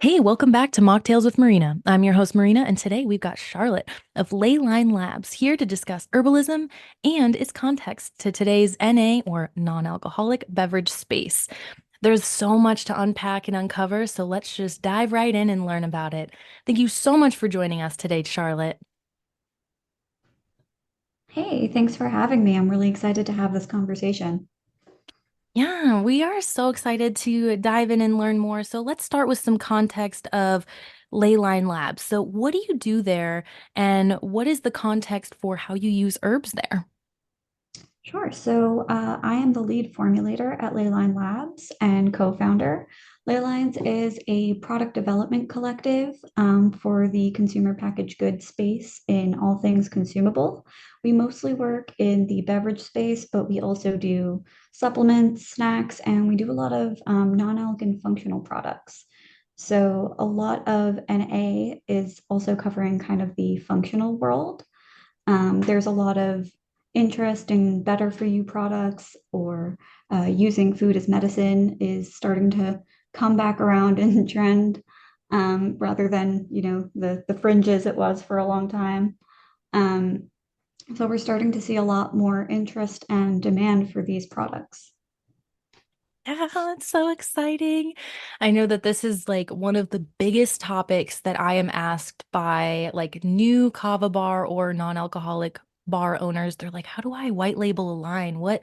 Hey, welcome back to Mocktails with Marina. I'm your host, Marina, and today we've got Charlotte of Ley Line Labs here to discuss herbalism and its context to today's NA or non-alcoholic beverage space. There's so much to unpack and uncover, so let's just dive right in and learn about it. Thank you so much for joining us today, Charlotte. Hey, thanks for having me. I'm really excited to have this conversation. Yeah, we are so excited to dive in and learn more. So let's start with some context of Ley Line Labs. So what do you do there, and what is the context for how you use herbs there? Sure. I am the lead formulator at Ley Line Labs and co-founder. Ley Lines is a product development collective for the consumer packaged goods space in all things consumable. We mostly work in the beverage space, but we also do supplements, snacks, and we do a lot of non-alc and functional products. So a lot of NA is also covering kind of the functional world. There's a lot of interest in better for you products or using food as medicine is starting to come back around in trend rather than, the fringes it was for a long time. Um, so we're starting to see a lot more interest and demand for these products. Yeah, that's so exciting. I know that this is like one of the biggest topics that I am asked by like new kava bar or non-alcoholic bar owners. They're like, how do I white label a line? What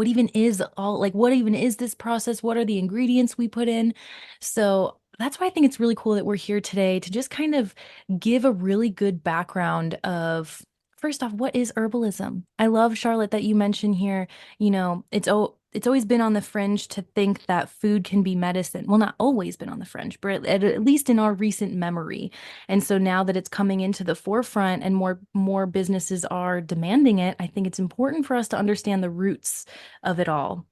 even is all like what even is this process? What are the ingredients we put in? So that's why I think it's really cool that we're here today to just kind of give a really good background of first off, what is herbalism? I love Charlotte that you mentioned here, it's always been on the fringe to think that food can be medicine. Well, not always been on the fringe, but at least in our recent memory. And so now that it's coming into the forefront and more businesses are demanding it, I think it's important for us to understand the roots of it all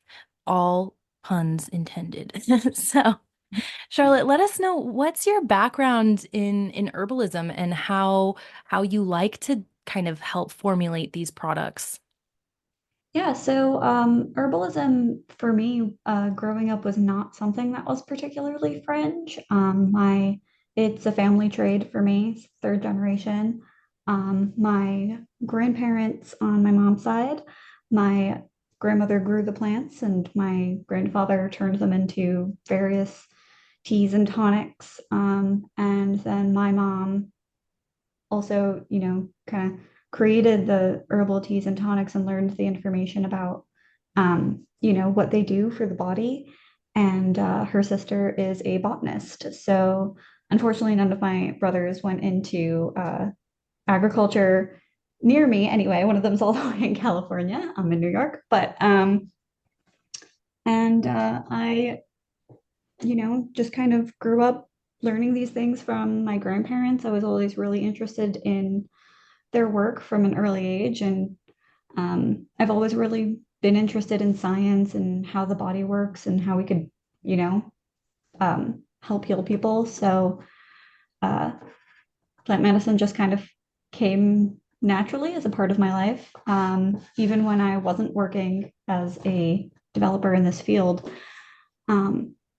puns intended. So, Charlotte, let us know what's your background in herbalism and how you like to kind of help formulate these products. Herbalism for me, growing up was not something that was particularly fringe. It's a family trade for me, it's third generation. My grandparents on my mom's side, my grandmother grew the plants, and my grandfather turned them into various teas and tonics. And then my mom also, kind of created the herbal teas and tonics and learned the information about, what they do for the body. And her sister is a botanist. So, unfortunately, none of my brothers went into agriculture near me anyway. One of them's all the way in California. I'm in New York. I, just kind of grew up learning these things from my grandparents. I was always really interested in their work from an early age. And I've always really been interested in science and how the body works and how we could, you know, help heal people. Uh, plant medicine just kind of came naturally as a part of my life, even when I wasn't working as a developer in this field.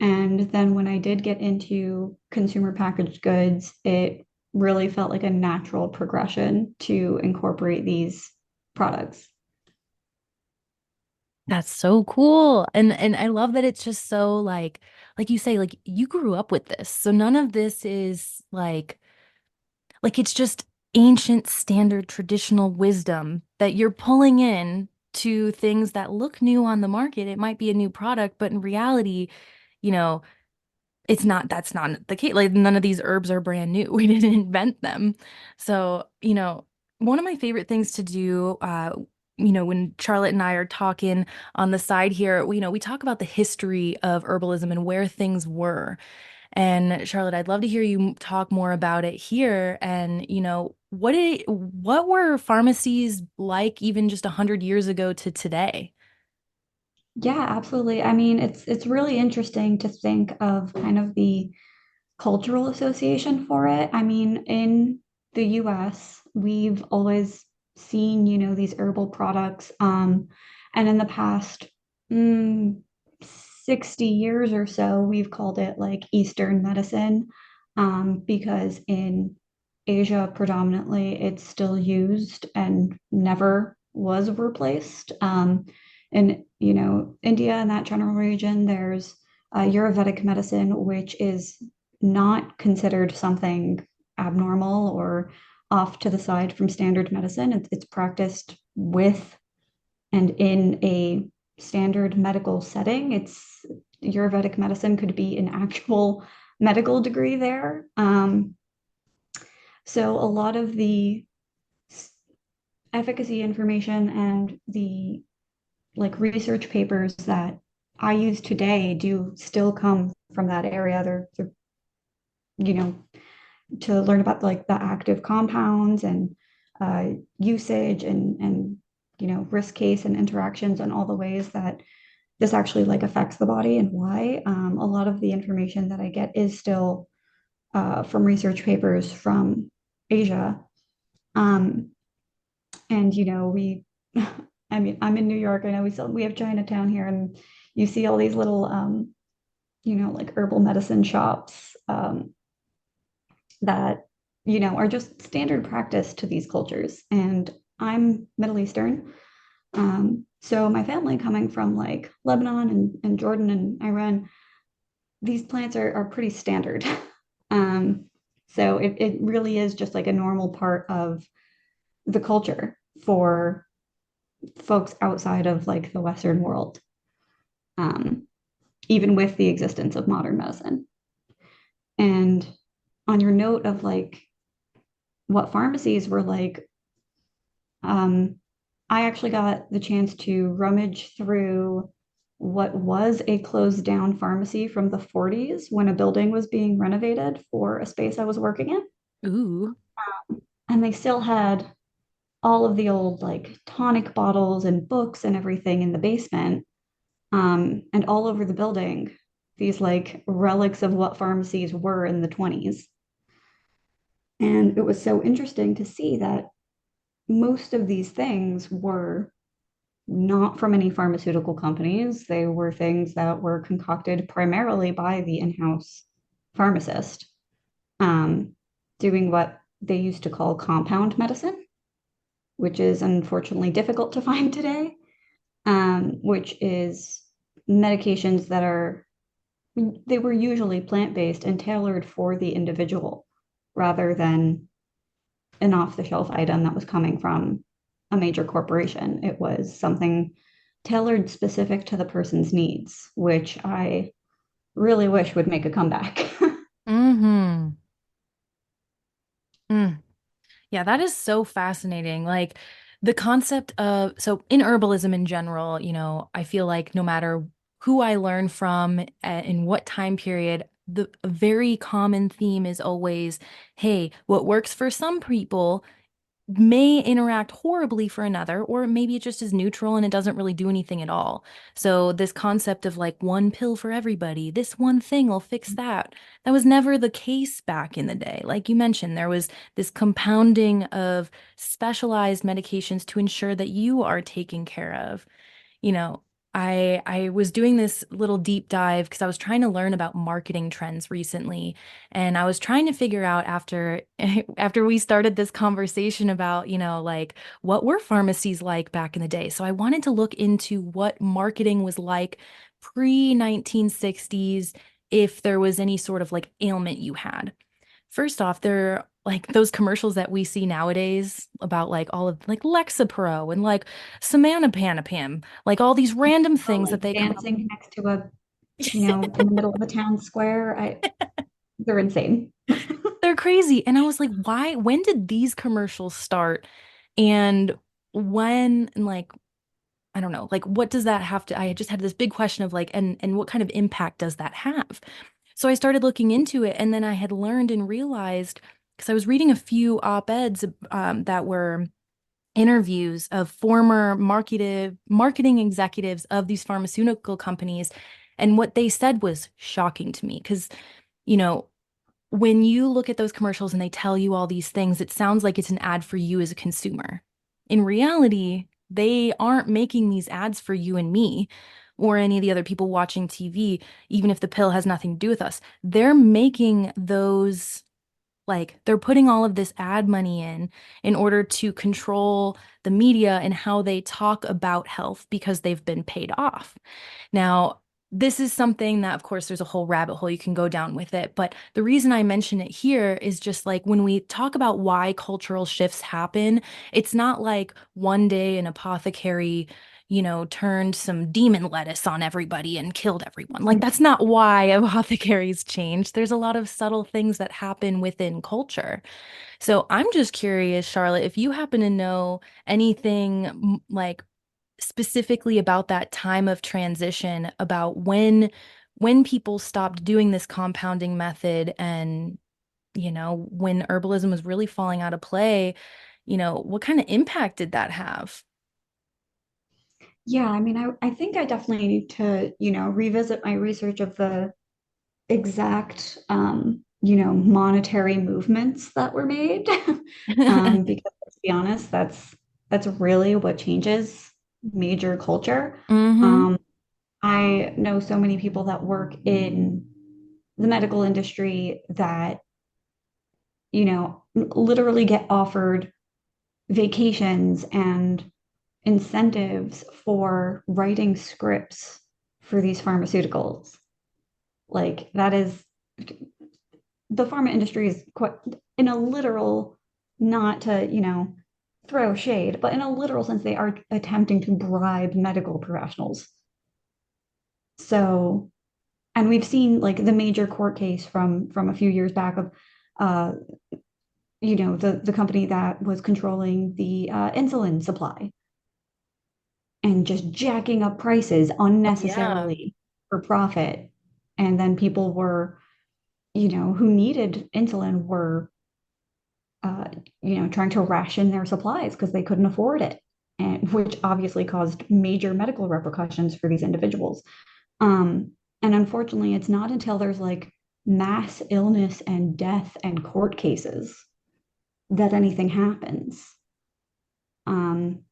And then when I did get into consumer packaged goods, it really felt like a natural progression to incorporate these products. That's so cool. And I love that it's just so like you say, like you grew up with this. So none of this is like it's just ancient standard traditional wisdom that you're pulling in to things that look new on the market. It might be a new product, but in reality, you know, that's not the case. Like none of these herbs are brand new. We didn't invent them. So, one of my favorite things to do, when Charlotte and I are talking on the side here, we talk about the history of herbalism and where things were. And Charlotte, I'd love to hear you talk more about it here. And, what were pharmacies like even just 100 years ago to today? Yeah, absolutely. I mean, it's really interesting to think of kind of the cultural association for it. I mean, in the US, we've always seen, these herbal products. And in the past, mm, 60 years or so, we've called it like Eastern medicine, because in Asia predominantly it's still used and never was replaced. In India and that general region, there's Ayurvedic medicine, which is not considered something abnormal or off to the side from standard medicine. It's practiced with and in a standard medical setting. It's Ayurvedic medicine could be an actual medical degree there. So a lot of the efficacy information and the like research papers that I use today do still come from that area. They're you know to learn about like the active compounds and usage and risk case and interactions and all the ways that this actually like affects the body and why. A lot of the information that I get is still from research papers from Asia. Um, and we, I mean, I'm in New York. I know we have Chinatown here, and you see all these little like herbal medicine shops that are just standard practice to these cultures. And I'm Middle Eastern. So my family coming from like Lebanon and Jordan and Iran, these plants are pretty standard. Um, so it really is just like a normal part of the culture for folks outside of like the Western world, um, even with the existence of modern medicine. And on your note of like what pharmacies were like, um, I actually got the chance to rummage through what was a closed down pharmacy from the 40s when a building was being renovated for a space I was working in. Ooh. And they still had all of the old like tonic bottles and books and everything in the basement, and all over the building, these like relics of what pharmacies were in the 20s. And it was so interesting to see that most of these things were not from any pharmaceutical companies. They were things that were concocted primarily by the in-house pharmacist, um, doing what they used to call compound medicine, which is unfortunately difficult to find today, which is medications that they were usually plant-based and tailored for the individual rather than an off-the-shelf item that was coming from a major corporation. It was something tailored specific to the person's needs, which I really wish would make a comeback. Mm-hmm. Mm. Yeah, that is so fascinating. Like the concept of, so in herbalism in general, I feel like no matter who I learn from, in what time period, the a very common theme is always, hey, what works for some people may interact horribly for another, or maybe it just is neutral and it doesn't really do anything at all. So, this concept of like one pill for everybody, this one thing will fix that, that was never the case back in the day. Like you mentioned, there was this compounding of specialized medications to ensure that you are taken care of you know, I was doing this little deep dive because I was trying to learn about marketing trends recently, and I was trying to figure out after after we started this conversation about, like what were pharmacies like back in the day. So I wanted to look into what marketing was like pre 1960s, if there was any sort of like ailment you had. First off, they're like those commercials that we see nowadays about like all of like Lexapro and like Samanapantapam, like all these random Or things that like they come up. dancing next to in the middle of a town square. They're insane. They're crazy. And I was like, why, when did these commercials start? And and like, I don't know, like what does that have to, I just had this big question of like, and what kind of impact does that have? So I started looking into it, and then I had learned and realized, because I was reading a few op-eds that were interviews of former marketing executives of these pharmaceutical companies, and what they said was shocking to me because, you know, when you look at those commercials and they tell you all these things, it sounds like it's an ad for you as a consumer. In reality, they aren't making these ads for you and me. or any of the other people watching TV, even if the pill has nothing to do with us, they're making those like they're putting all of this ad money in order to control the media and how they talk about health because they've been paid off. Now, this is something that, of course, there's a whole rabbit hole you can go down with it. But the reason I mention it here is just like when we talk about why cultural shifts happen, it's not like one day an apothecary, turned some demon lettuce on everybody and killed everyone. Like, that's not why apothecaries change. There's a lot of subtle things that happen within culture. So I'm just curious, Charlotte, if you happen to know anything like specifically about that time of transition, about when people stopped doing this compounding method and, when herbalism was really falling out of play, what kind of impact did that have? Yeah, I mean, I think I definitely need to, revisit my research of the exact, monetary movements that were made. Because let's be honest, that's really what changes major culture. Mm-hmm. Um, I know so many people that work in the medical industry that, literally get offered vacations and incentives for writing scripts for these pharmaceuticals. Like that is the pharma industry is quite in a literal, not to, throw shade, but in a literal sense, they are attempting to bribe medical professionals. So, and we've seen like the major court case from a few years back of uh, the company that was controlling the insulin supply and just jacking up prices Oh, yeah. unnecessarily for profit. And then people were, who needed insulin were, uh, trying to ration their supplies because they couldn't afford it, and which obviously caused major medical repercussions for these individuals. And unfortunately, it's not until there's like mass illness and death and court cases that anything happens. Um,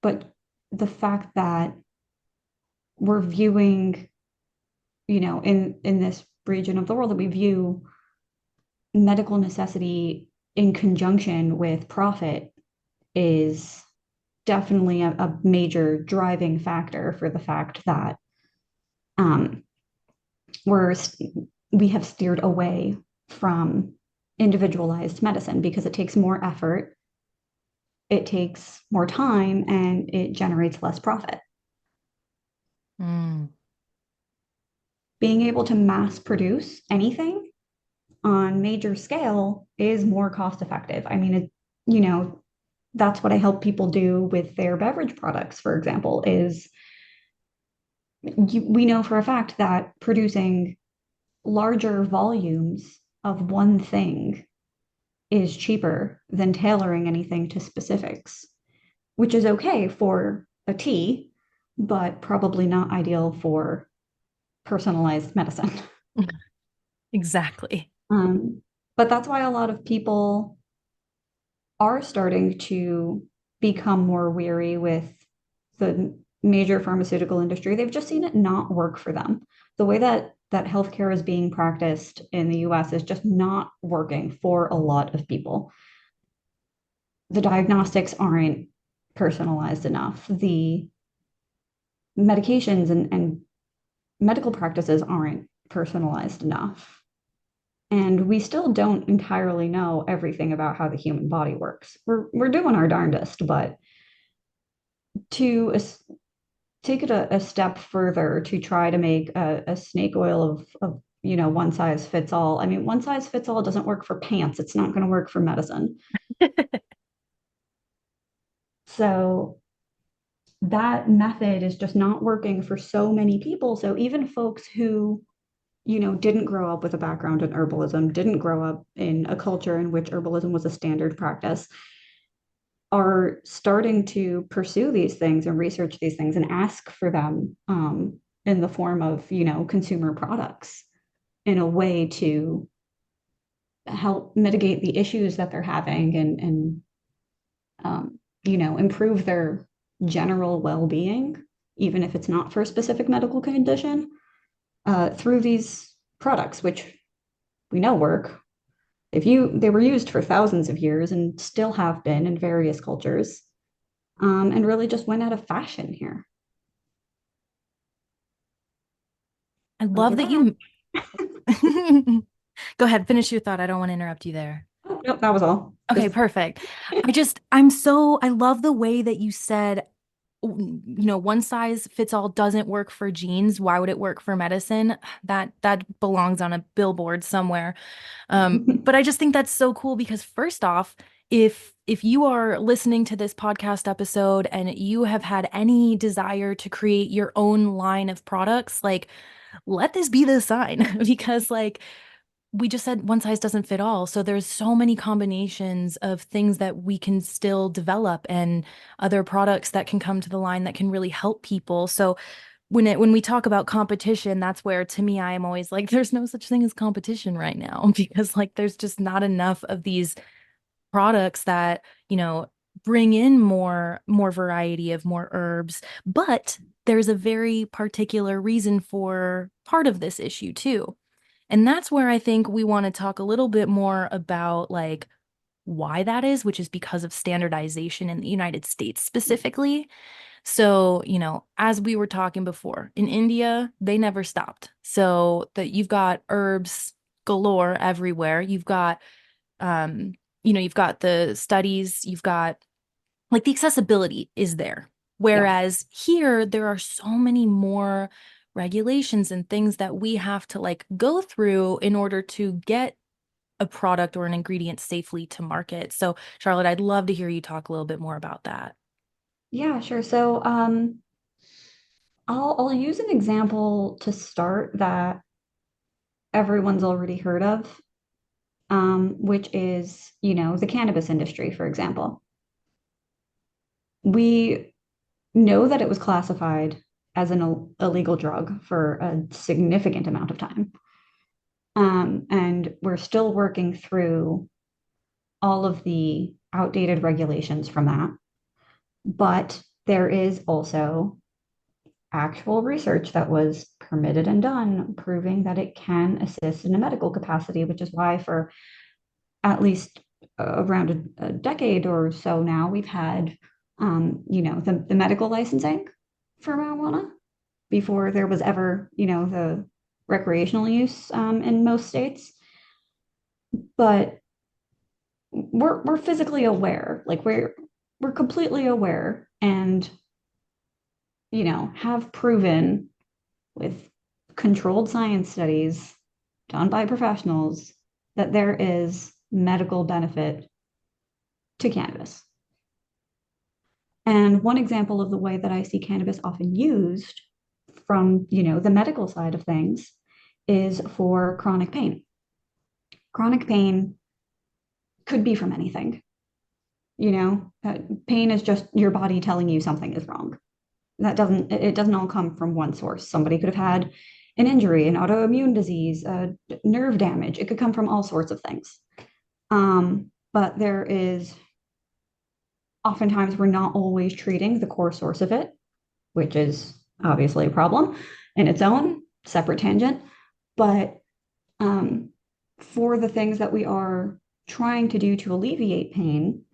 but the fact that we're viewing, in this region of the world that we view medical necessity in conjunction with profit is definitely a major driving factor for the fact that um, we're we have steered away from individualized medicine because it takes more effort, it takes more time, and it generates less profit. Mm. Being able to mass produce anything on major scale is more cost effective. I mean, you know, that's what I help people do with their beverage products, for example, is we know for a fact that producing larger volumes of one thing is cheaper than tailoring anything to specifics, which is okay for a tea, but probably not ideal for personalized medicine. Exactly. Um, but that's why a lot of people are starting to become more weary with the major pharmaceutical industry. They've just seen it not work for them. The way that healthcare is being practiced in the US is just not working for a lot of people. The diagnostics aren't personalized enough. The medications and medical practices aren't personalized enough. And we still don't entirely know everything about how the human body works. We're doing our darndest, but to take it a step further to try to make a snake oil of one size fits all. I mean, one size fits all doesn't work for pants. It's not going to work for medicine. So that method is just not working for so many people. So even folks who, didn't grow up with a background in herbalism, didn't grow up in a culture in which herbalism was a standard practice, are starting to pursue these things and research these things and ask for them in the form of, consumer products in a way to help mitigate the issues that they're having and improve their general well-being. even if it's not for a specific medical condition, through these products, which we know work. They were used for thousands of years and still have been in various cultures, and really just went out of fashion here. I But love you're that back. you go ahead, finish your thought. I don't want to interrupt you there. Oh, nope, that was all. Okay, Just perfect. I love the way that you said, one size fits all doesn't work for genes. Why would it work for medicine? That belongs on a billboard somewhere. But I just think that's so cool because first off, if you are listening to this podcast episode and you have had any desire to create your own line of products, like let this be the sign because like we just said one size doesn't fit all. So there's so many combinations of things that we can still develop and other products that can come to the line that can really help people. So when we talk about competition, that's where to me I am always like there's no such thing as competition right now because like there's just not enough of these products that, bring in more variety of more herbs, but there's a very particular reason for part of this issue too. And that's where I think we want to talk a little bit more about like why that is, which is because of standardization in the United States specifically. So, as we were talking before, in India, they never stopped. So that you've got herbs galore everywhere. Um, you've got the studies, you've got like the accessibility is there. yeah. Whereas here, there are so many more regulations and things that we have to like go through in order to get a product or an ingredient safely to market. So, Charlotte, I'd love to hear you talk a little bit more about that. Yeah, sure. So I'll use an example to start that everyone's already heard of, which is, the cannabis industry, for example. We know that it was classified as an illegal drug for a significant amount of time. And we're still working through all of the outdated regulations from that. But there is also actual research that was permitted and done proving that it can assist in a medical capacity, which is why for at least around a decade or so now, we've had, the medical licensing for marijuana before there was ever, the recreational use in most states. But we're physically aware, like we're completely aware, and have proven with controlled science studies done by professionals that there is medical benefit to cannabis. And one example of the way that I see cannabis often used from, the medical side of things is for chronic pain. Chronic pain could be from anything, pain is just your body telling you something is wrong. It doesn't all come from one source. Somebody could have had an injury, an autoimmune disease, nerve damage. It could come from all sorts of things. But there is oftentimes we're not always treating the core source of it, which is obviously a problem in its own separate tangent. But for the things that we are trying to do to alleviate pain,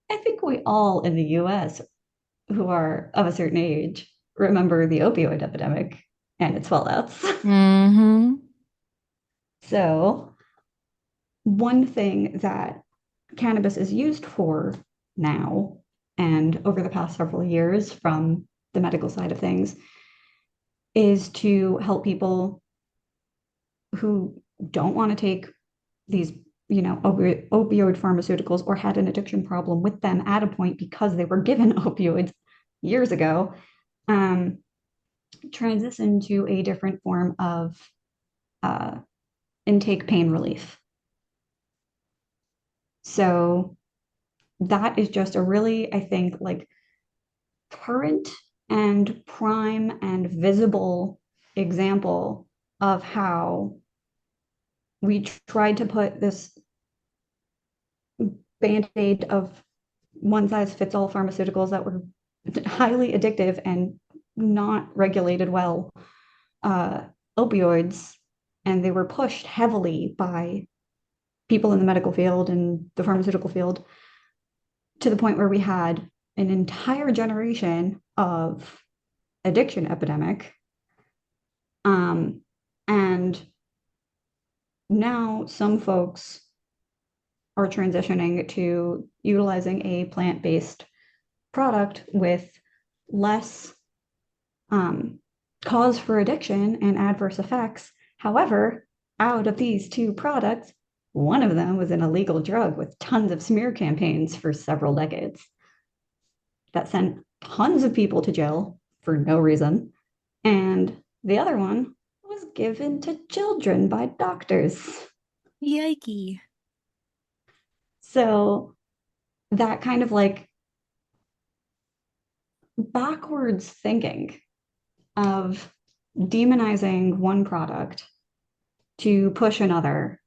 I think we all in the US who are of a certain age remember the opioid epidemic and its fallouts. Mm-hmm. So, one thing that cannabis is used for now and over the past several years from the medical side of things is to help people who don't want to take these opioid pharmaceuticals or had an addiction problem with them at a point because they were given opioids years ago, um, transition to a different form of uh, intake pain relief. So that is just a really, I think, like current and prime and visible example of how we tried to put this band-aid of one size fits all pharmaceuticals that were highly addictive and not regulated well uh, opioids, and they were pushed heavily by people in the medical field and the pharmaceutical field to the point where we had an entire generation of addiction epidemic. Um, and now some folks are transitioning to utilizing a plant-based product with less um, cause for addiction and adverse effects. However, out of these two products, one of them was an illegal drug with tons of smear campaigns for several decades that sent tons of people to jail for no reason. And the other one was given to children by doctors. Yikey. So that kind of like backwards thinking of demonizing one product to push another,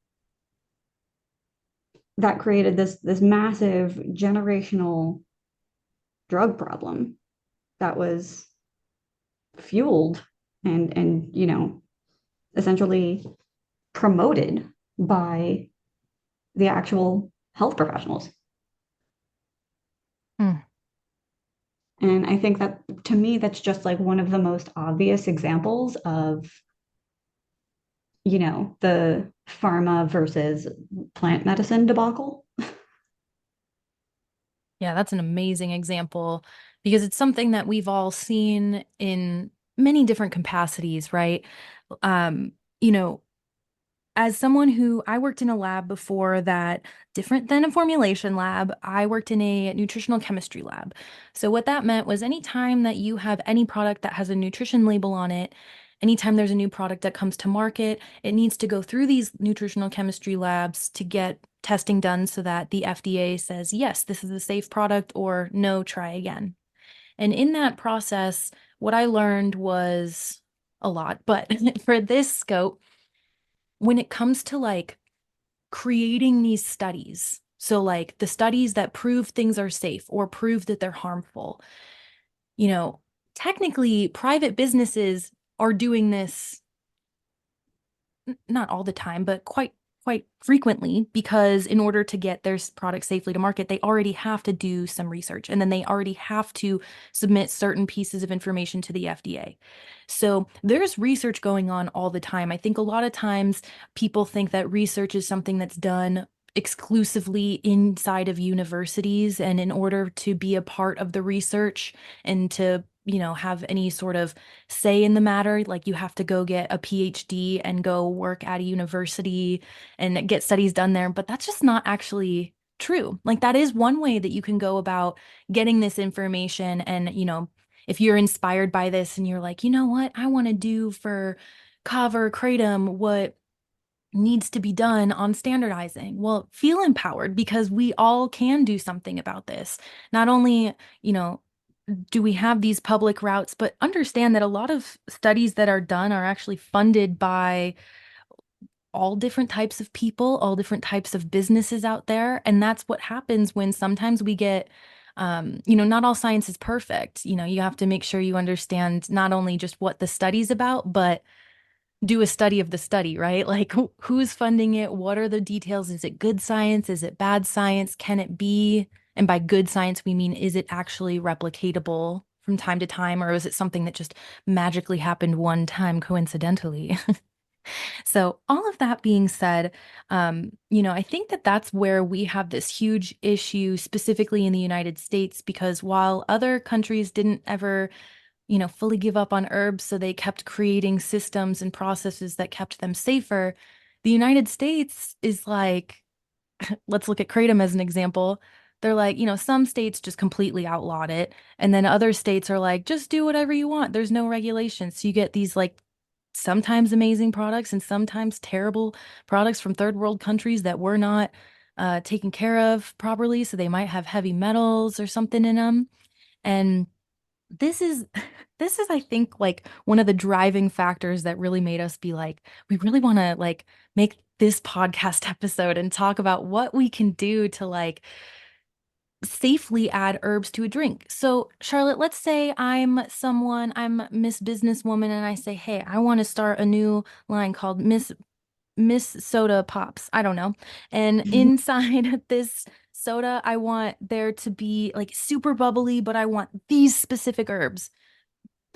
that created this massive generational drug problem that was fueled and essentially promoted by the actual health professionals. Hmm. And I think that to me, that's just like one of the most obvious examples of, the pharma versus plant medicine debacle. Yeah, that's an amazing example because it's something that we've all seen in many different capacities, right? Um, you know, as someone who I worked in a lab before that, different than a formulation lab, I worked in a nutritional chemistry lab. So, what that meant was anytime that you have any product that has a nutrition label on it, anytime there's a new product that comes to market, it needs to go through these nutritional chemistry labs to get testing done so that the FDA says, yes, this is a safe product, or no, try again. And in that process, what I learned was a lot, but for this scope, when it comes to like creating these studies, so like the studies that prove things are safe or prove that they're harmful, you know, technically private businesses are doing this not all the time, but quite frequently because in order to get their product safely to market, they already have to do some research and then they already have to submit certain pieces of information to the FDA. So there's research going on all the time. I think a lot of times people think that research is something that's done exclusively inside of universities, and in order to be a part of the research and to have any sort of say in the matter. Like you have to go get a PhD and go work at a university and get studies done there. But that's just not actually true. Like that is one way that you can go about getting this information. And, if you're inspired by this and you're like, you know what, I want to do for Kava or Kratom what needs to be done on standardizing. Well, feel empowered because we all can do something about this. Not only, you know, do we have these public routes, but understand that a lot of studies that are done are actually funded by all different types of people, all different types of businesses out there. And that's what happens when sometimes we get, not all science is perfect. You have to make sure you understand not only just what the study's about, but do a study of the study, right? Like who's funding it? What are the details? Is it good science? Is it bad science? Can it be? And by good science, we mean, is it actually replicatable from time to time, or is it something that just magically happened one time coincidentally? So, all of that being said, I think that that's where we have this huge issue, specifically in the United States, because while other countries didn't ever fully give up on herbs, so they kept creating systems and processes that kept them safer. The United States is like, let's look at kratom as an example. They're like, some states just completely outlawed it. And then other states are like, just do whatever you want. There's no regulations. So you get these like sometimes amazing products and sometimes terrible products from third world countries that were not taken care of properly. So they might have heavy metals or something in them. And this is this is I think like one of the driving factors that really made us be like we really want to like make this podcast episode and talk about what we can do to like safely add herbs to a drink. So, Charlotte, let's say I'm Miss Businesswoman, and I say, hey, I want to start a new line called Miss Soda Pops. I don't know. And inside this soda, I want there to be like super bubbly, but I want these specific herbs.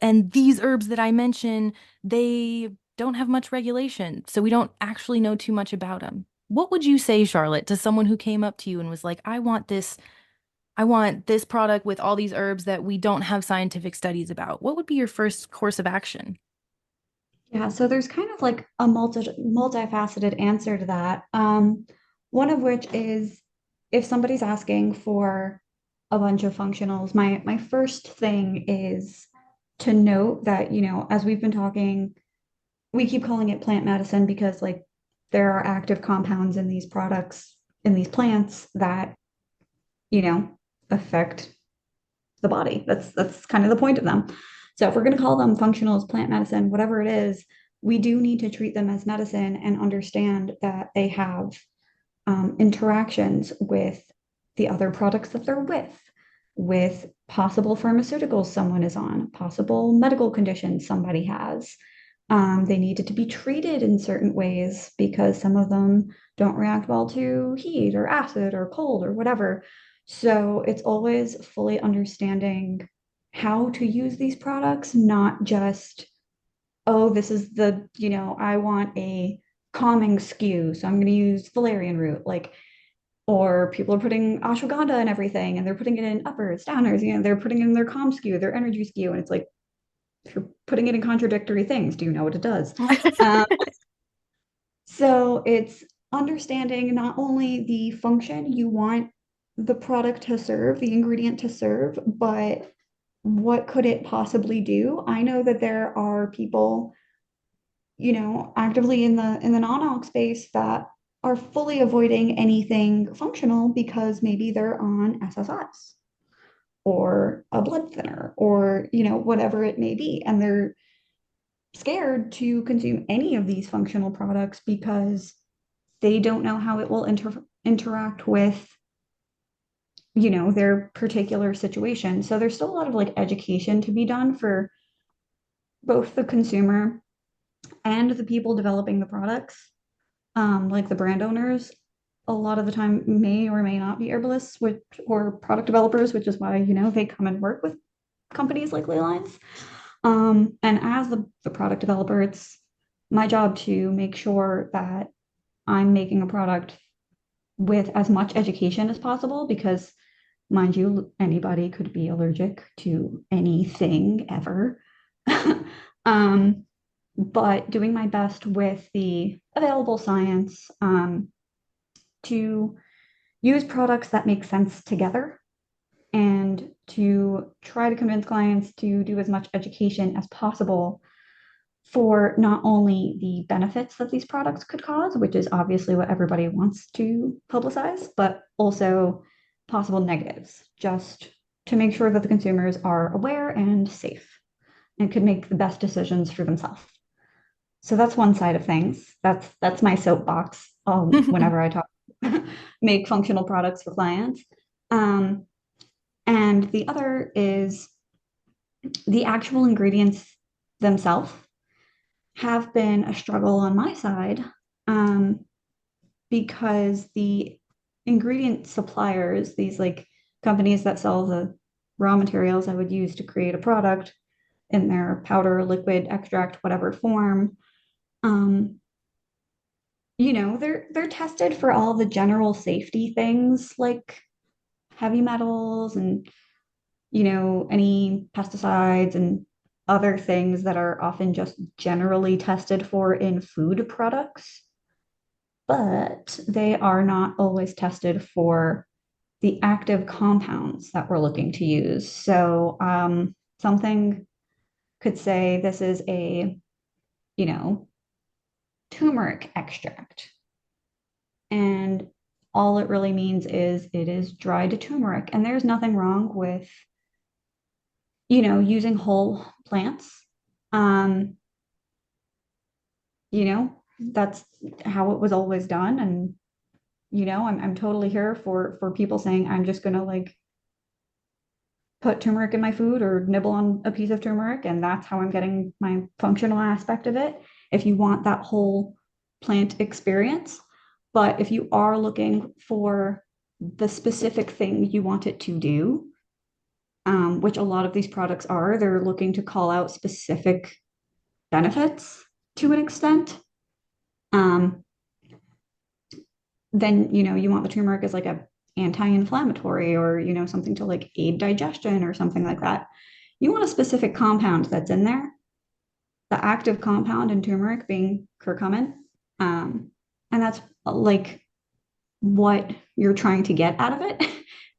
And these herbs that I mention, they don't have much regulation, so we don't actually know too much about them. What would you say, Charlotte, to someone who came up to you and was like, I want this product with all these herbs that we don't have scientific studies about? What would be your first course of action? Yeah, so there's kind of like a multifaceted answer to that. One of which is if somebody's asking for a bunch of functionals, my first thing is to note that, as we've been talking, we keep calling it plant medicine because like there are active compounds in these products, in these plants that, you know, affect the body. That's kind of the point of them. So if we're going to call them functionals, plant medicine, whatever it is, we do need to treat them as medicine and understand that they have interactions with the other products that they're with possible pharmaceuticals someone is on, possible medical conditions somebody has. They needed to be treated in certain ways because some of them don't react well to heat or acid or cold or whatever. So it's always fully understanding how to use these products, not just, oh, this is I want a calming skew, so I'm going to use valerian root. Like, or people are putting ashwagandha and everything, and they're putting it in uppers, downers, they're putting it in their calm skew, their energy skew. And it's like, if you're putting it in contradictory things, do you know what it does? Um, so it's understanding not only the function you want the product to serve, the ingredient to serve, but what could it possibly do? I know that there are people, actively in the non-alc space that are fully avoiding anything functional because maybe they're on SSRIs or a blood thinner or, whatever it may be. And they're scared to consume any of these functional products because they don't know how it will interact with their particular situation. So there's still a lot of like education to be done for both the consumer and the people developing the products, like the brand owners. A lot of the time may or may not be herbalists or product developers, which is why they come and work with companies like Ley Lines. And as the product developer, it's my job to make sure that I'm making a product with as much education as possible because, mind you, anybody could be allergic to anything ever. um, but doing my best with the available science to use products that make sense together and to try to convince clients to do as much education as possible for not only the benefits that these products could cause, which is obviously what everybody wants to publicize, but also possible negatives, just to make sure that the consumers are aware and safe and could make the best decisions for themselves. So that's one side of things. That's my soapbox whenever I talk make functional products for clients. Um, and the other is the actual ingredients themselves have been a struggle on my side, um, because the ingredient suppliers, these like companies that sell the raw materials I would use to create a product in their powder, liquid, extract, whatever form, um, they're tested for all the general safety things like heavy metals and any pesticides and other things that are often just generally tested for in food products, but they are not always tested for the active compounds that we're looking to use. So something could say this is a, you know, turmeric extract. And all it really means is it is dried turmeric. And there's nothing wrong with, using whole plants. Um, that's how it was always done. And I'm totally here for people saying I'm just gonna like put turmeric in my food or nibble on a piece of turmeric, and that's how I'm getting my functional aspect of it. If you want that whole plant experience, but if you are looking for the specific thing you want it to do, which a lot of these products are, they're looking to call out specific benefits to an extent. Um, then you want the turmeric as like a anti-inflammatory or something to like aid digestion or something like that. You want a specific compound that's in there. The active compound in turmeric being curcumin, and that's like what you're trying to get out of it.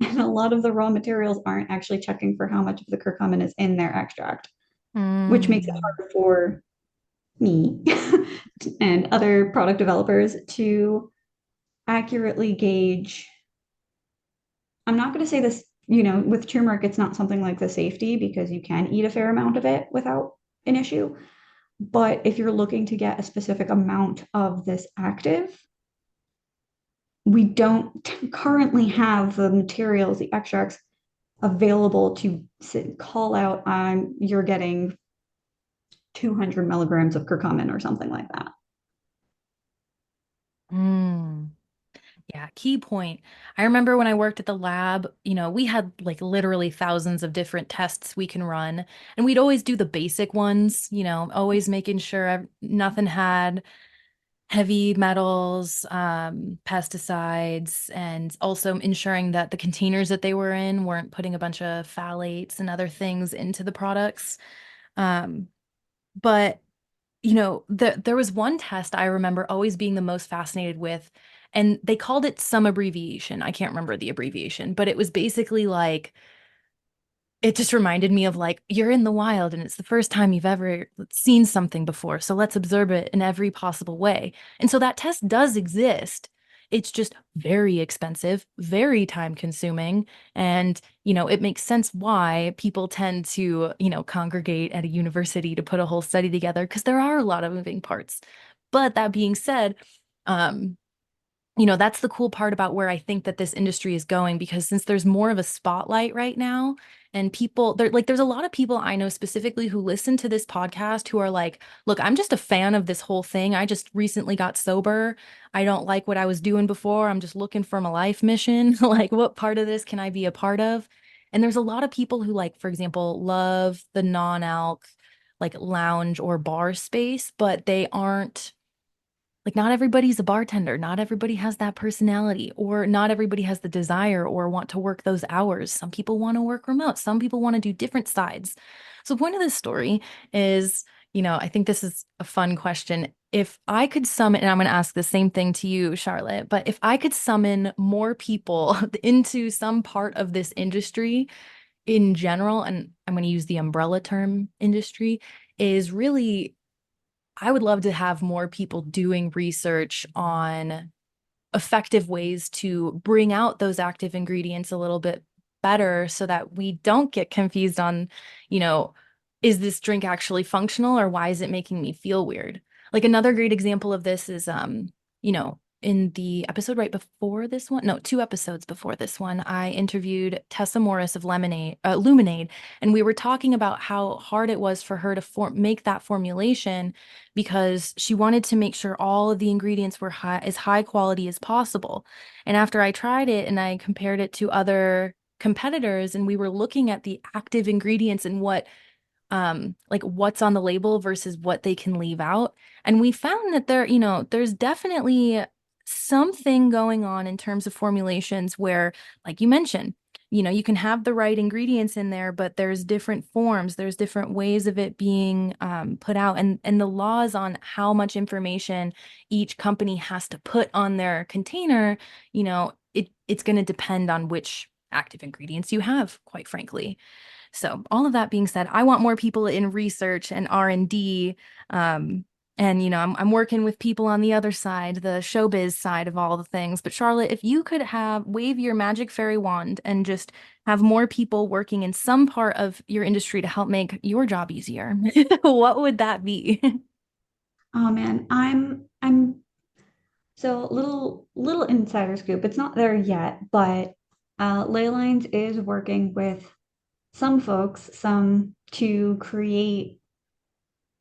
And a lot of the raw materials aren't actually checking for how much of the curcumin is in their extract, which makes it Mm. hard for me and other product developers to accurately gauge. I'm not going to say this, with turmeric, it's not something like the safety because you can eat a fair amount of it without an issue. But if you're looking to get a specific amount of this active, we don't currently have the materials, the extracts available to call out, you're getting 200 milligrams of curcumin or something like that. Mm. Yeah, key point. I remember when I worked at the lab, we had like literally thousands of different tests we can run, and we'd always do the basic ones, always making sure nothing had heavy metals, pesticides, and also ensuring that the containers that they were in weren't putting a bunch of phthalates and other things into the products. Um, but there was one test I remember always being the most fascinated with, and they called it some abbreviation. I can't remember the abbreviation, but it was basically like it just reminded me of like you're in the wild and it's the first time you've ever seen something before, so let's observe it in every possible way. And so that test does exist. It's just very expensive, very time consuming, and it makes sense why people tend to congregate at a university to put a whole study together because there are a lot of moving parts. But that being said, um that's the cool part about where I think that this industry is going, because since there's more of a spotlight right now, and people there's a lot of people I know specifically who listen to this podcast who are like, look, I'm just a fan of this whole thing. I just recently got sober. I don't like what I was doing before. I'm just looking for my life mission. Like, what part of this can I be a part of? And there's a lot of people who, like, for example, love the non-alc, like lounge or bar space, but they aren't like, not everybody's a bartender. Not everybody has that personality, or not everybody has the desire or want to work those hours. Some people want to work remote. Some people want to do different sides. So, the point of this story is, I think this is a fun question. If I could summon, and I'm going to ask the same thing to you, Charlotte, but if I could summon more people into some part of this industry in general, and I'm going to use the umbrella term industry, is really I would love to have more people doing research on effective ways to bring out those active ingredients a little bit better so that we don't get confused on, you know, is this drink actually functional or why is it making me feel weird? Like another great example of this is in the episode right before this one, no, 2 episodes before this one, I interviewed Tessa Morris of Luminade, and we were talking about how hard it was for her to make that formulation because she wanted to make sure all of the ingredients were as high quality as possible. And after I tried it and I compared it to other competitors and we were looking at the active ingredients and what like what's on the label versus what they can leave out, and we found that there's definitely something going on in terms of formulations where, like you mentioned, you can have the right ingredients in there, but there's different forms, there's different ways of it being put out, and the laws on how much information each company has to put on their container, it's going to depend on which active ingredients you have, quite frankly. So all of that being said, I want more people in research and R&D. And I'm working with people on the other side, the showbiz side of all the things. But Charlotte, if you could have wave your magic fairy wand and just have more people working in some part of your industry to help make your job easier, what would that be? Oh man, I'm So little insider scoop. It's not there yet, but Ley Lines is working with some folks, some to create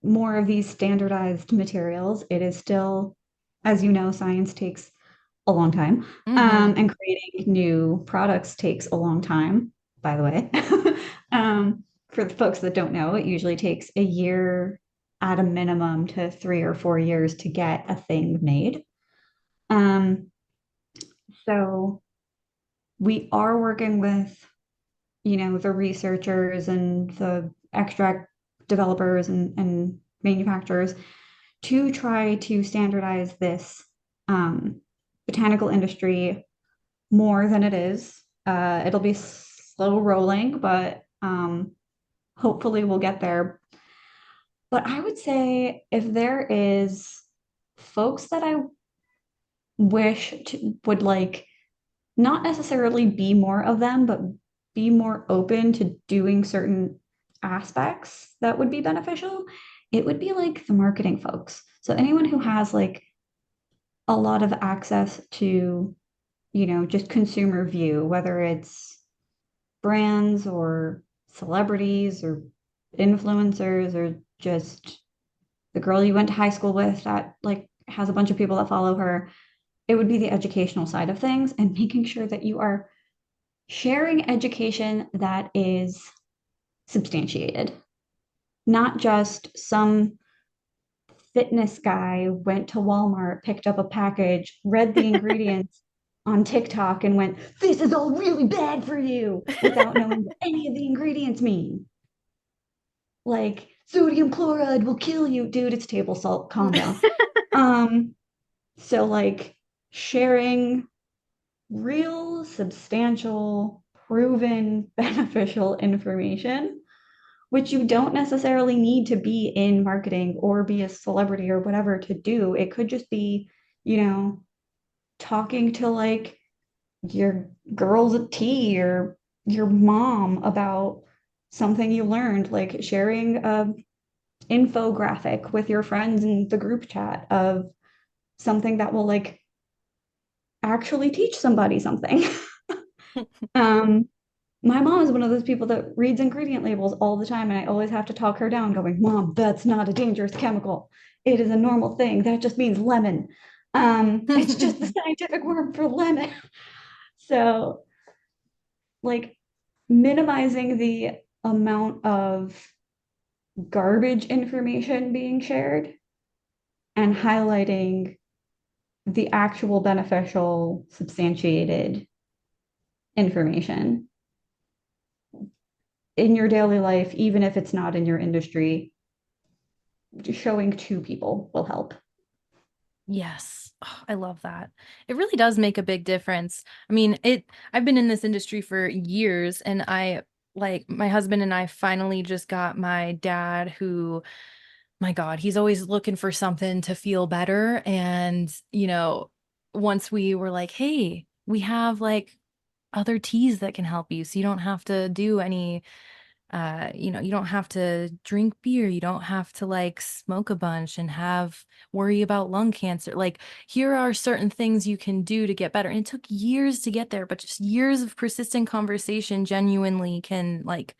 more of these standardized materials. It is still, as you know, science takes a long time, Hmm. and creating new products takes a long time, by the way. For the folks that don't know, it usually takes a year at a minimum to 3 or 4 years to get a thing made. Um, so we are working with, the researchers and the extract developers and manufacturers to try to standardize this botanical industry more than it is. It'll be slow rolling, but hopefully we'll get there. But I would say if there is folks that I would like not necessarily be more of them, but be more open to doing certain aspects that would be beneficial, it would be like the marketing folks. So anyone who has like a lot of access to, just consumer view, whether it's brands or celebrities or influencers or just the girl you went to high school with that like has a bunch of people that follow her. It would be the educational side of things and making sure that you are sharing education that is substantiated, not just some fitness guy went to Walmart, picked up a package, read the ingredients on TikTok, and went, "This is all really bad for you," without knowing what any of the ingredients mean. Like, sodium chloride will kill you. Dude, it's table salt. Calm down. Um, so like sharing real, substantial, proven, beneficial information, which you don't necessarily need to be in marketing or be a celebrity or whatever to do. It could just be, you know, talking to like your girls at tea or your mom about something you learned, like sharing a infographic with your friends in the group chat of something that will like actually teach somebody something. um, my mom is one of those people that reads ingredient labels all the time, and I always have to talk her down, going, "Mom, that's not a dangerous chemical. It is a normal thing. That just means lemon. It's just the scientific word for lemon." So, like, minimizing the amount of garbage information being shared and highlighting the actual beneficial, substantiated information in your daily life, even if it's not in your industry, showing to people will help. Yes. Oh, I love that. It really does make a big difference. I mean, I've been in this industry for years and my husband and I finally just got my dad who, my God, he's always looking for something to feel better. And, once we were like, hey, we have like other teas that can help you. So you don't have to do any you don't have to drink beer. You don't have to like smoke a bunch and have worry about lung cancer. Like, here are certain things you can do to get better. And it took years to get there, but just years of persistent conversation genuinely can like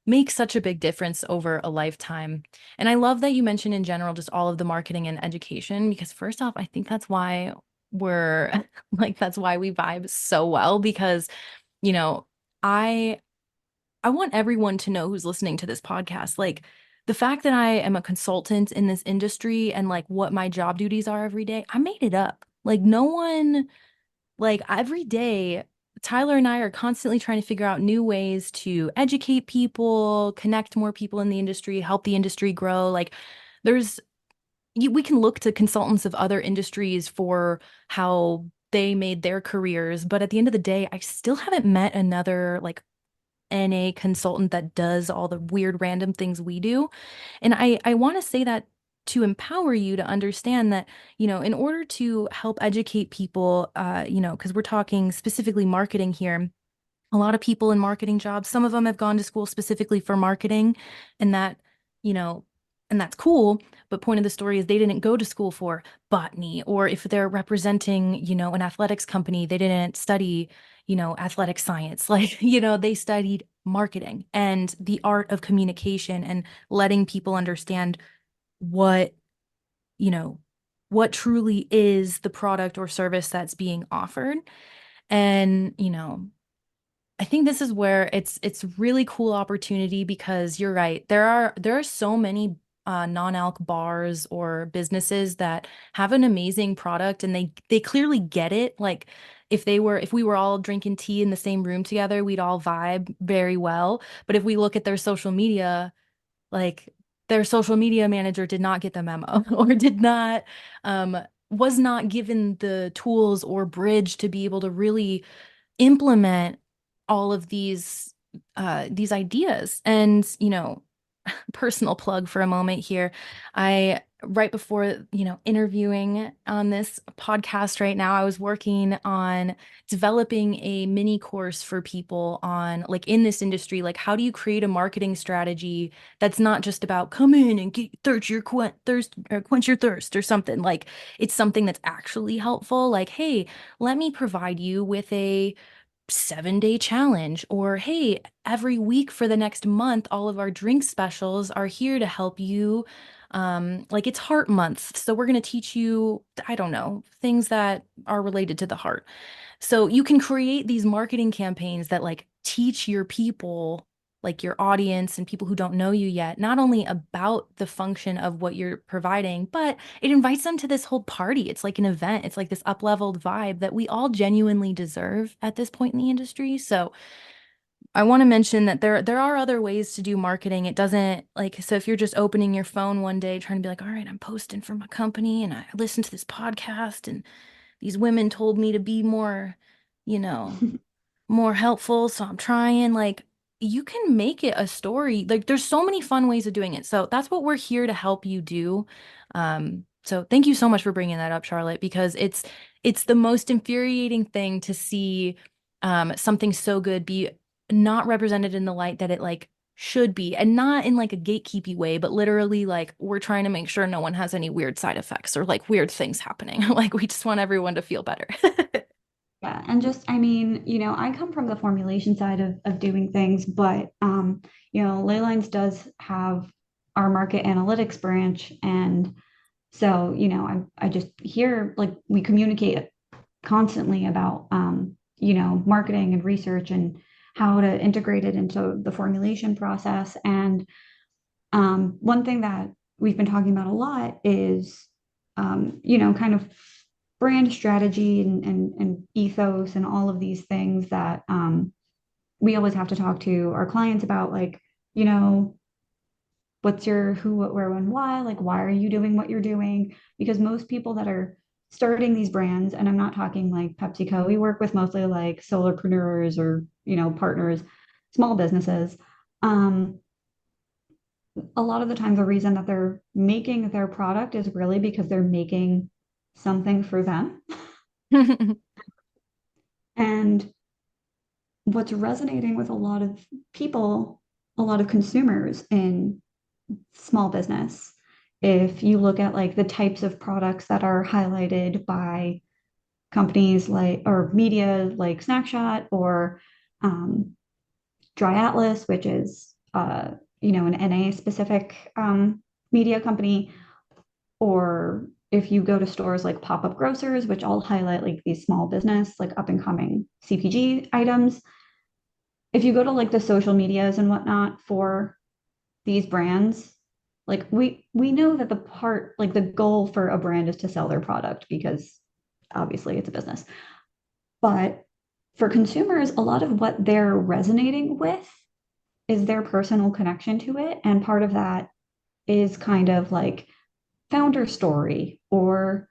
make such a big difference over a lifetime. And I love that you mentioned in general just all of the marketing and education, because first off, I think that's why we're like, that's why we vibe so well because, you know, I I want everyone to know who's listening to this podcast, like the fact that I am a consultant in this industry and like what my job duties are every day, I made it up. Like no one, like every day, Tyler and I are constantly trying to figure out new ways to educate people, connect more people in the industry, help the industry grow. Like there's, we can look to consultants of other industries for how they made their careers, but at the end of the day, I still haven't met another like NA consultant that does all the weird random things we do. And I want to say that to empower you to understand that, in order to help educate people, because we're talking specifically marketing here, a lot of people in marketing jobs, some of them have gone to school specifically for marketing, and that, you know, and that's cool. But point of the story is they didn't go to school for botany, or if they're representing, an athletics company, they didn't study, athletic science. Like, they studied marketing and the art of communication and letting people understand what, you know, what truly is the product or service that's being offered. And, I think this is where it's really cool opportunity because you're right. There are so many non-alc bars or businesses that have an amazing product and they clearly get it. Like if we were all drinking tea in the same room together, we'd all vibe very well. But if we look at their social media, like their social media manager did not get the memo or did not um was not given the tools or bridge to be able to really implement all of these ideas. And, personal plug for a moment here. I right before, interviewing on this podcast right now, I was working on developing a mini course for people on like in this industry, like how do you create a marketing strategy that's not just about come in and get thirst your thirst or quench your thirst or something. Like it's something that's actually helpful. Like, hey, let me provide you with a 7-day challenge, or hey, every week for the next month, all of our drink specials are here to help you. Like it's heart month. So we're going to teach you, I don't know, things that are related to the heart. So you can create these marketing campaigns that like teach your people, like your audience and people who don't know you yet, not only about the function of what you're providing, but it invites them to this whole party. It's like an event. It's like this up-leveled vibe that we all genuinely deserve at this point in the industry. So I want to mention that there are other ways to do marketing. It doesn't like so if you're just opening your phone one day trying to be like, all right, I'm posting for my company and I listened to this podcast and these women told me to be more, you know, more helpful. So I'm trying, like, you can make it a story. Like, there's so many fun ways of doing it. So that's what we're here to help you do. So thank you so much for bringing that up, Charlotte, because it's the most infuriating thing to see something so good be not represented in the light that it like should be, and not in like a gatekeepy way, but literally like we're trying to make sure no one has any weird side effects or like weird things happening. Like we just want everyone to feel better. Yeah, and just, I mean, I come from the formulation side of doing things, but Ley Lines does have our market analytics branch, and so, I just hear like we communicate constantly about marketing and research and how to integrate it into the formulation process. And one thing that we've been talking about a lot is, kind of brand strategy and ethos and all of these things that we always have to talk to our clients about, like, what's your who, what, where, when, why? Like, why are you doing what you're doing? Because most people that are starting these brands, and I'm not talking like PepsiCo, we work with mostly like solopreneurs or, partners, small businesses. Um, a lot of the time, the reason that they're making their product is really because they're making something for them. And what's resonating with a lot of people, a lot of consumers in small business, if you look at like the types of products that are highlighted by companies like or media like Snackshot or um, Dry Atlas, which is an NA specific media company, or if you go to stores like pop-up grocers, which all highlight like these small business, like up and coming CPG items. If you go to like the social medias and whatnot for these brands, like we know that the goal for a brand is to sell their product because obviously it's a business. But for consumers, a lot of what they're resonating with is their personal connection to it. And part of that is kind of like founder story, or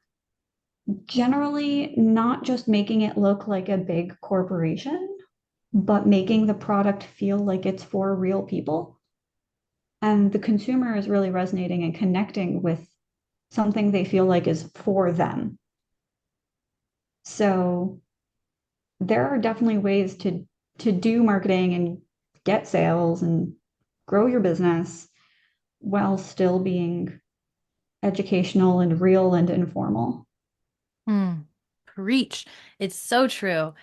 generally not just making it look like a big corporation, but making the product feel like it's for real people. And the consumer is really resonating and connecting with something they feel like is for them. So there are definitely ways to do marketing and get sales and grow your business. while still being educational and real and informal. Hmm. Preach. It's so true.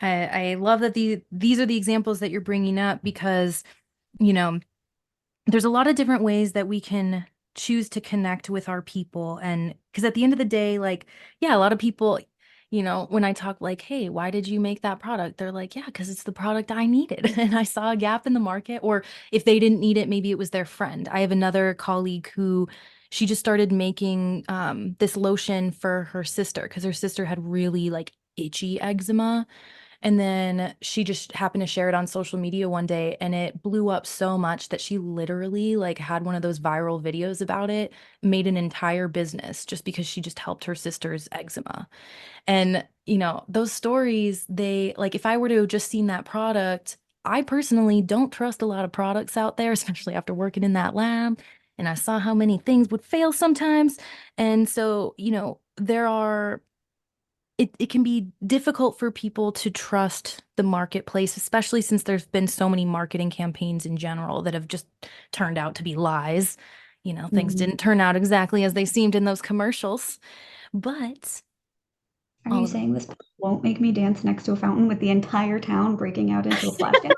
I love that these are the examples that you're bringing up because, you know, there's a lot of different ways that we can choose to connect with our people. And because at the end of the day, like, yeah, a lot of people, when I talk like, hey, why did you make that product? They're like, yeah, because it's the product I needed. And I saw a gap in the market. Or if they didn't need it, maybe it was their friend. I have another colleague who she just started making this lotion for her sister because her sister had really like itchy eczema. And then she just happened to share it on social media one day and it blew up so much that she literally like had one of those viral videos about it, made an entire business just because she just helped her sister's eczema. And, those stories, they like if I were to have just seen that product, I personally don't trust a lot of products out there, especially after working in that lab. And I saw how many things would fail sometimes. And so, there are it can be difficult for people to trust the marketplace, especially since there's been so many marketing campaigns in general that have just turned out to be lies. Things Mhm. didn't turn out exactly as they seemed in those commercials, but Are all you of it. saying this won't make me dance next to a fountain with the entire town breaking out into a flash dance?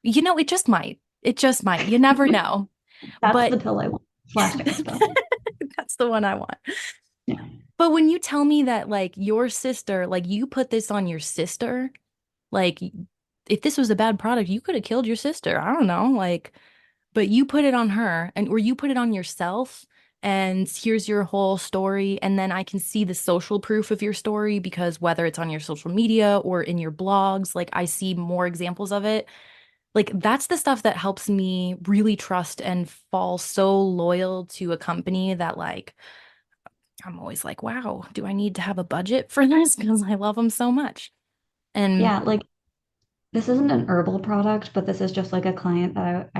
It just might. It just might. You never know. That's But the pill I want. Flash dance pill. that's the one I want. Yeah. But when you tell me that, like, your sister, like, you put this on your sister, like, if this was a bad product, you could have killed your sister. I don't know. Like, but you put it on her and or you put it on yourself and here's your whole story and then I can see the social proof of your story because whether it's on your social media or in your blogs, like I see more examples of it. Like that's the stuff that helps me really trust and fall so loyal to a company that like I'm always like, wow, do I need to have a budget for this? Because I love them so much. And Yeah, like this isn't an herbal product, but this is just like a client that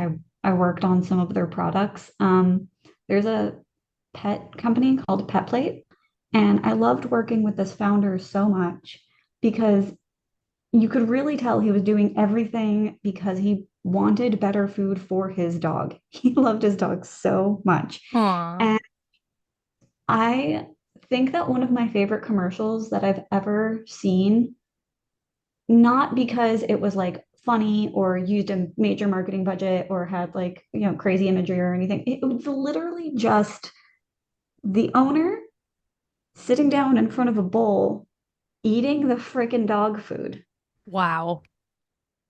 I worked on some of their products. There's a pet company called Pet Plate, and I loved working with this founder so much because you could really tell he was doing everything because he wanted better food for his dog. He loved his dog so much. aw, And I think that one of my favorite commercials that I've ever seen, not because it was like funny or used a major marketing budget or had like, crazy imagery or anything. It was literally just the owner sitting down in front of a bowl eating the freaking dog food. wow.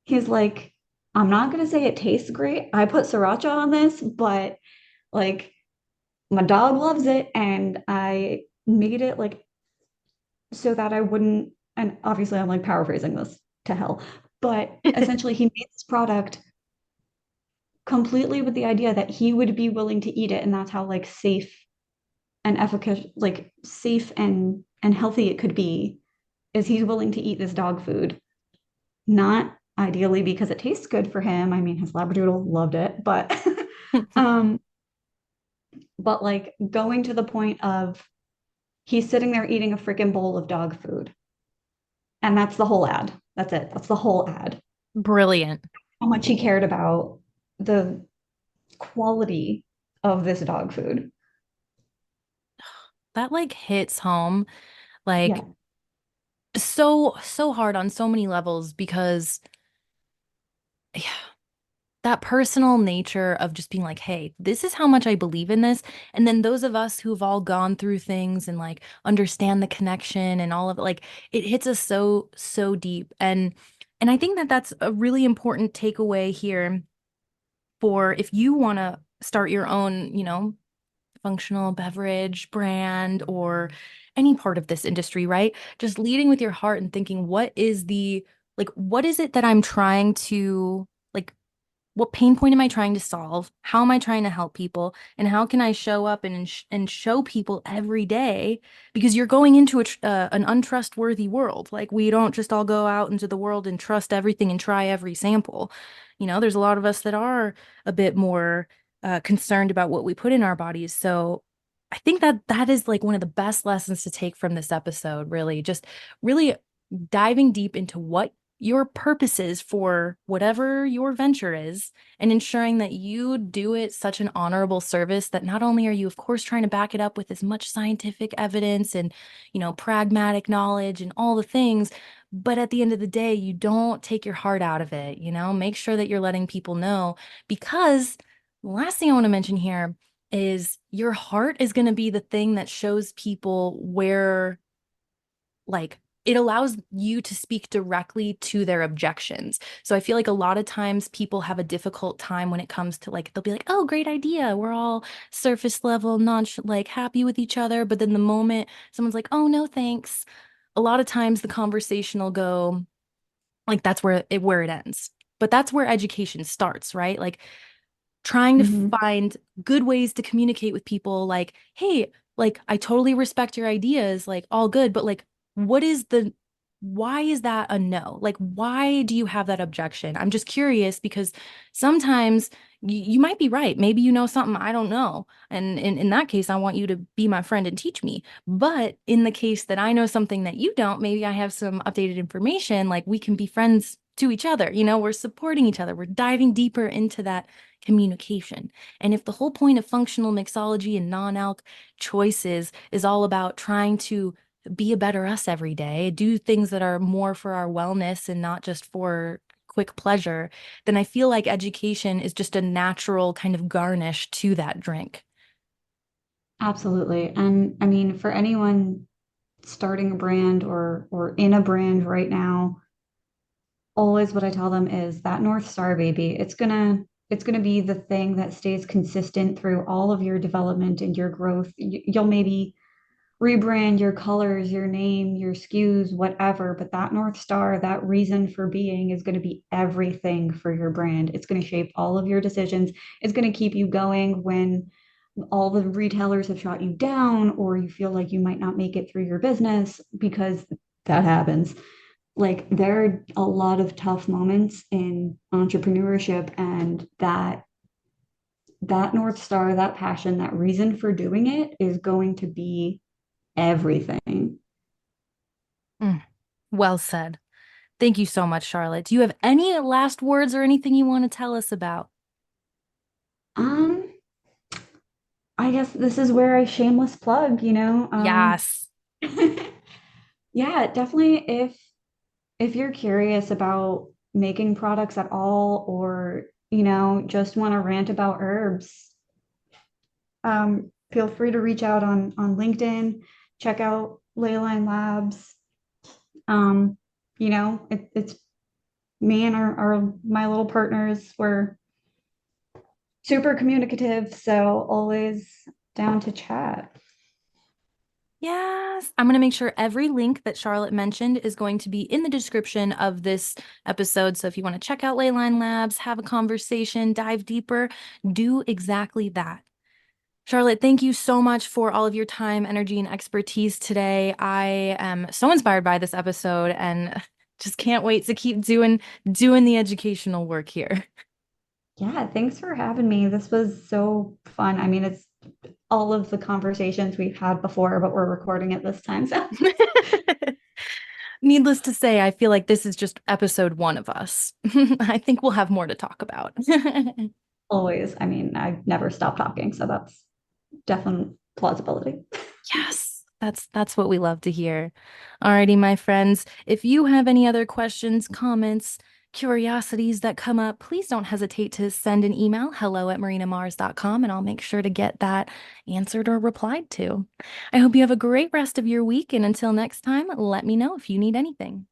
He's like, I'm not gonna say it tastes great. I put sriracha on this, but like my dog loves it, and I made it like so that I wouldn't. And obviously, I'm like paraphrasing this to hell, but essentially, he made this product completely with the idea that he would be willing to eat it, and that's how like safe and efficacious, like safe and healthy it could be, is he's willing to eat this dog food, not ideally because it tastes good for him. I mean, his labradoodle loved it, but um, but like going to the point of he's sitting there eating a freaking bowl of dog food. And that's the whole ad. That's it. That's the whole ad. Brilliant. How much he cared about the quality of this dog food. That like hits home Yeah. like so hard on so many levels because yeah, that personal nature of just being like, hey, this is how much I believe in this. And then those of us who've all gone through things and like understand the connection and all of it, like it hits us so deep. And I think that that's a really important takeaway here for if you want to start your own, functional beverage brand or any part of this industry, right? Just leading with your heart and thinking, what is it that I'm trying to, like, what pain point am I trying to solve? How am I trying to help people? And how can I show up and show people every day? Because you're going into an untrustworthy world. Like we don't just all go out into the world and trust everything and try every sample. There's a lot of us that are a bit more concerned about what we put in our bodies. So I think that that is like one of the best lessons to take from this episode, really. Just really diving deep into what your purposes for whatever your venture is and ensuring that you do it such an honorable service that not only are you, of course, trying to back it up with as much scientific evidence and, pragmatic knowledge and all the things, but at the end of the day, you don't take your heart out of it, make sure that you're letting people know because the last thing I want to mention here is your heart is going to be the thing that shows people where like it allows you to speak directly to their objections. So I feel like a lot of times people have a difficult time when it comes to like they'll be like, "Oh, great idea. We're all surface level, non like happy with each other." But then the moment someone's like, "Oh, no, thanks." A lot of times the conversation will go like that's where it ends. But that's where education starts, right? Like trying to Mhm. find good ways to communicate with people like, hey, like I totally respect your ideas, like all good, but like what is the why is that a no? Like why do you have that objection? I'm just curious because sometimes you might be right. Maybe you know something I don't know. And in that case, I want you to be my friend and teach me. But in the case that I know something that you don't, maybe I have some updated information, like we can be friends to each other. We're supporting each other. We're diving deeper into that communication. And if the whole point of functional mixology and non-alc choices is all about trying to be a better us every day, do things that are more for our wellness and not just for quick pleasure, then I feel like education is just a natural kind of garnish to that drink. Absolutely. And I mean, for anyone starting a brand or in a brand right now, always what I tell them is that North Star baby, it's gonna be the thing that stays consistent through all of your development and your growth. You'll maybe rebrand your colors, your name, your SKUs, whatever, but that North Star, that reason for being is going to be everything for your brand. It's going to shape all of your decisions. It's going to keep you going when all the retailers have shot you down or you feel like you might not make it through your business because that happens. Like there are a lot of tough moments in entrepreneurship and that North Star, that passion, that reason for doing it is going to be everything. Mm, well said. Thank you so much, Charlotte. Do you have any last words or anything you want to tell us about? Um, I guess this is where I shameless plug, Yes. yeah, definitely if you're curious about making products at all or, just want to rant about herbs, feel free to reach out on LinkedIn, check out Ley Line Labs. Um, it's me and our my little partners. We're super communicative, so always down to chat. Yes. I'm going to make sure every link that Charlotte mentioned is going to be in the description of this episode. So if you want to check out Ley Line Labs, have a conversation, dive deeper, do exactly that. Charlotte, thank you so much for all of your time, energy, and expertise today. I am so inspired by this episode and just can't wait to keep doing the educational work here. Yeah, thanks for having me. This was so fun. I mean, it's all of the conversations we've had before, but we're recording it this time. So Needless to say, I feel like this is just episode one of us. I think we'll have more to talk about. always, I mean, I never stop talking, so that's definite plausibility. Yes, that's what we love to hear. Alrighty, my friends, if you have any other questions, comments, curiosities that come up, please don't hesitate to send an email, hello@marinamars.com, and I'll make sure to get that answered or replied to. I hope you have a great rest of your week, and until next time, let me know if you need anything.